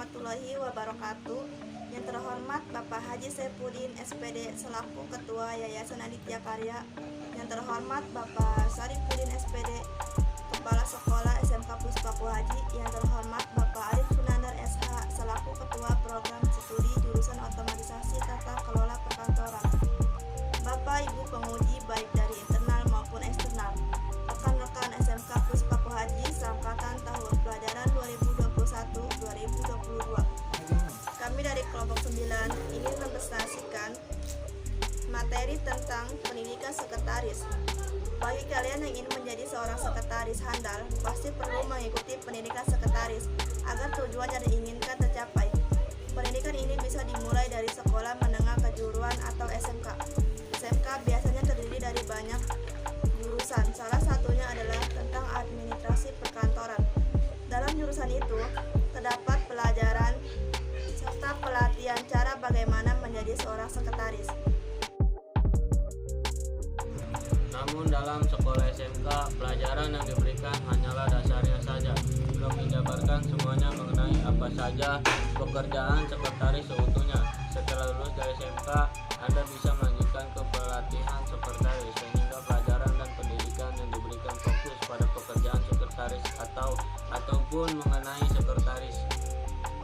warahmatullahi wabarakatuh. Yang terhormat Bapak Haji Saifuddin SPD selaku Ketua Yayasan Aditya Karya. Yang terhormat Bapak Sarifudin SPD Kepala Sekolah SMK Puspaku Haji. Yang terhormat Bapak Arif Sunandar SH selaku Ketua Program Studi Jurusan Otomatisasi Tata Kelola Perkantoran. Bapak Ibu penguji baik dari internal maupun eksternal, rekan-rekan SMK Puspaku Haji seangkatan tahun pelajaran 2021-2022. Kami dari kelompok 9 ingin mempresentasikan materi tentang pendidikan sekretaris. Bagi kalian yang ingin menjadi seorang sekretaris handal, pasti perlu mengikuti pendidikan sekretaris agar tujuan yang diinginkan tercapai. Pendidikan ini bisa dimulai dari sekolah menengah kejuruan atau SMK. SMK biasanya terdiri dari banyak jurusan, salah satunya adalah tentang administrasi perkantoran. Dalam jurusan itu, terdapat pelajaran serta pelatihan cara bagaimana menjadi seorang sekretaris. Namun dalam sekolah SMK, pelajaran yang diberikan hanyalah dasarnya saja, belum dijabarkan semuanya mengenai apa saja pekerjaan sekretaris seutuhnya. Setelah lulus dari SMK, Anda bisa melanjutkan ke pelatihan sekretaris, sehingga pelajaran dan pendidikan yang diberikan fokus pada pekerjaan sekretaris ataupun mengenai sekretaris.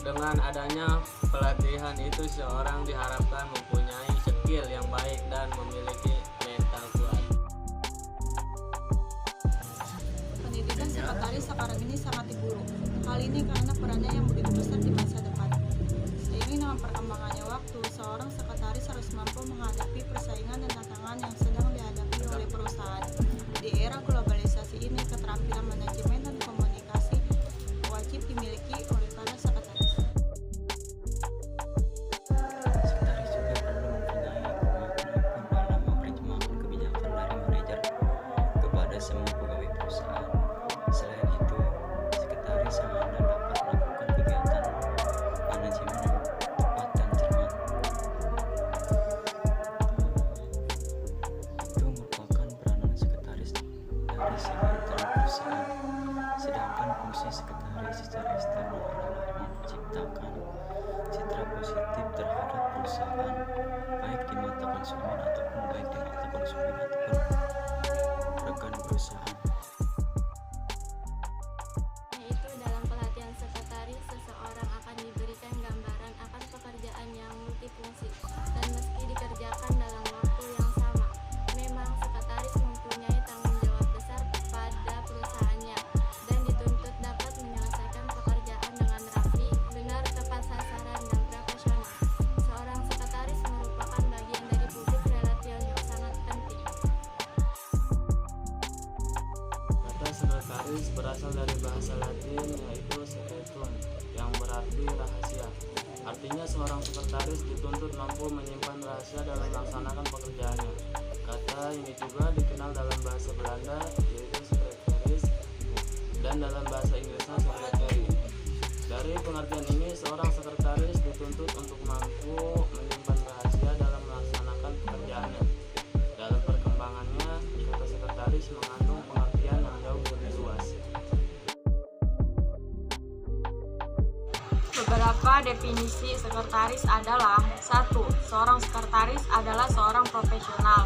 Dengan adanya pelatihan itu, seorang diharapkan mempunyai skill yang baik dan memiliki mental kuat. Pendidikan sekretaris sekarang ini sangat dibutuhkan. Hal ini karena perannya yang begitu besar di masa depan. Seiring dengan perkembangannya waktu, seorang sekretaris harus mampu menghadapi persaingan dan tantangan yang sedang dihadapi oleh perusahaan. Di era globalisasi ini, keterampilan manajemen dan komunikasi wajib dimiliki oleh para sekretaris. Sekretaris juga perlu mempunyai kemampuan dalam menerjemahkan kebijakan dari manajer kepada semua pegawai perusahaan. Selain itu, sekretaris yang handal dapat melakukan kegiatan manajemen yang tepat dan cermat. Itu merupakan peranan sekretaris dari segi internal perusahaan. Sedangkan fungsi sekretaris secara eksternal adalah menciptakan citra positif terhadap perusahaan, baik di mata konsumen ataupun rekan perusahaan. Yaitu dalam pelatihan sekretaris, seseorang akan diberikan gambaran akan pekerjaan yang multifungsi dan meski dikerjakan dalam waktu yang sama. Memang sekretaris mempunyai tanggung jawab besar pada perusahaannya dan dituntut dapat menyelesaikan pekerjaan dengan rapi, benar, tepat sasaran, dan profesional. Seorang sekretaris merupakan bagian dari public relation yang sangat penting. Kata sekretaris berasal dari bahasa Latin yaitu secretum, yang berarti rahasia. Artinya seorang sekretaris dituntut mampu menyimpan rahasia dalam melaksanakan pekerjaannya. Kata ini juga dikenal dalam bahasa Belanda yaitu secretaris dan dalam bahasa Inggrisnya secretary. Dari pengertian ini, seorang sekretaris dituntut untuk mampu menyimpan rahasia dalam melaksanakan pekerjaannya. Dalam perkembangannya, kata sekretaris mengandung pengertian yang jauh lebih luas. Beberapa definisi sekretaris adalah: 1. Seorang sekretaris adalah seorang profesional.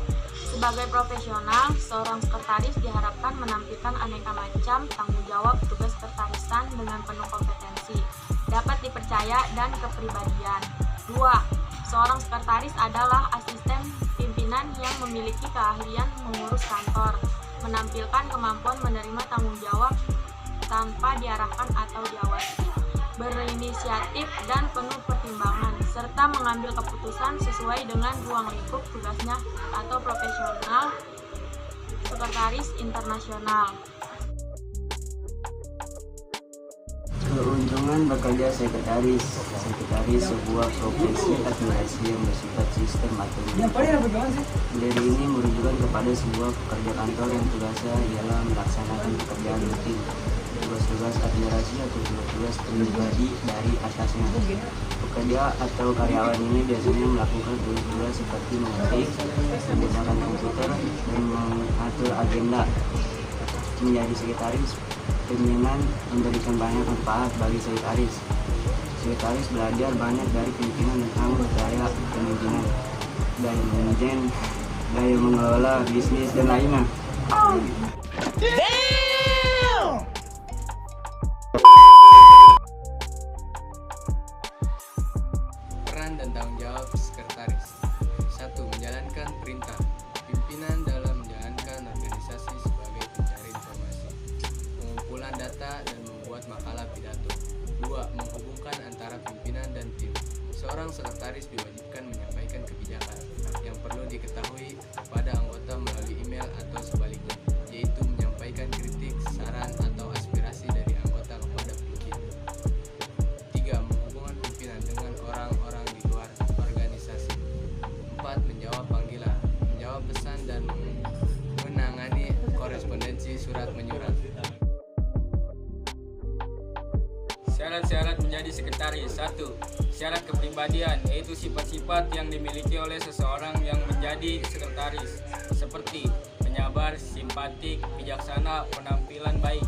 Sebagai profesional, seorang sekretaris diharapkan menampilkan aneka macam tanggung jawab tugas sekretarisan dengan penuh kompetensi, dapat dipercaya, dan kepribadian. 2. Seorang sekretaris adalah asisten pimpinan yang memiliki keahlian mengurus kantor, menampilkan kemampuan menerima tanggung jawab tanpa diarahkan atau diawasi, berinisiatif dan penuh pertimbangan, serta mengambil keputusan sesuai dengan ruang lingkup tugasnya atau profesional. Sekretaris internasional. Keuntungan bekerja sekretaris. Sekretaris sebuah profesi administrasi yang bersifat sistem atau dari ini merujukan kepada sebuah pekerja kantor yang tugasnya ialah melaksanakan pekerjaan rutin, tugas-tugas administrasi atau tugas-tugas pribadi dari atasnya. Pekerja atau karyawan ini biasanya melakukan tugas-tugas seperti mengetik, menggunakan komputer, dan mengatur agenda. Menjadi sekretaris, pimpinan memberikan banyak manfaat bagi sekretaris. Sekretaris belajar banyak dari pimpinan tentang gaya kepemimpinan, gaya manajemen, gaya mengelola bisnis, dan lainnya. Peran dan tanggung jawab sekretaris. 1. Menjalankan perintah pimpinan dalam menjalankan organisasi sebagai pencari informasi, pengumpulan data, dan membuat makalah pidato. 2. Menghubungkan antara pimpinan dan tim. Seorang sekretaris diwajibkan menyampaikan kebijakan yang perlu diketahui kepada anggota melalui email atau sebaliknya, yaitu menyampaikan kritik, saran, atau aspirasi dari anggota kepada pimpinan. 3. Menghubungkan pimpinan dengan orang-orang di luar organisasi. 4. Menjawab panggilan, menjawab pesan, dan menangani korespondensi surat menyurat. Syarat-syarat menjadi sekretaris. 1. Syarat kepribadian, yaitu sifat-sifat yang dimiliki oleh seseorang yang menjadi sekretaris, seperti penyabar, simpatik, bijaksana, penampilan baik,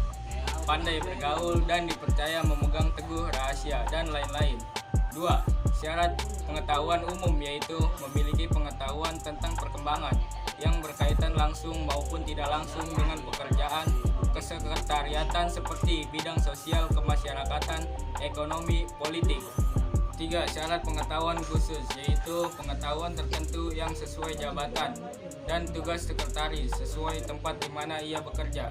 pandai bergaul, dan dipercaya memegang teguh rahasia, dan lain-lain. 2. Syarat pengetahuan umum, yaitu memiliki pengetahuan tentang perkembangan yang berkaitan langsung maupun tidak langsung dengan pekerjaan kesekretariatan seperti bidang sosial, kemasyarakatan, ekonomi, politik. 3. Syarat pengetahuan khusus, yaitu pengetahuan tertentu yang sesuai jabatan dan tugas sekretaris sesuai tempat di mana ia bekerja.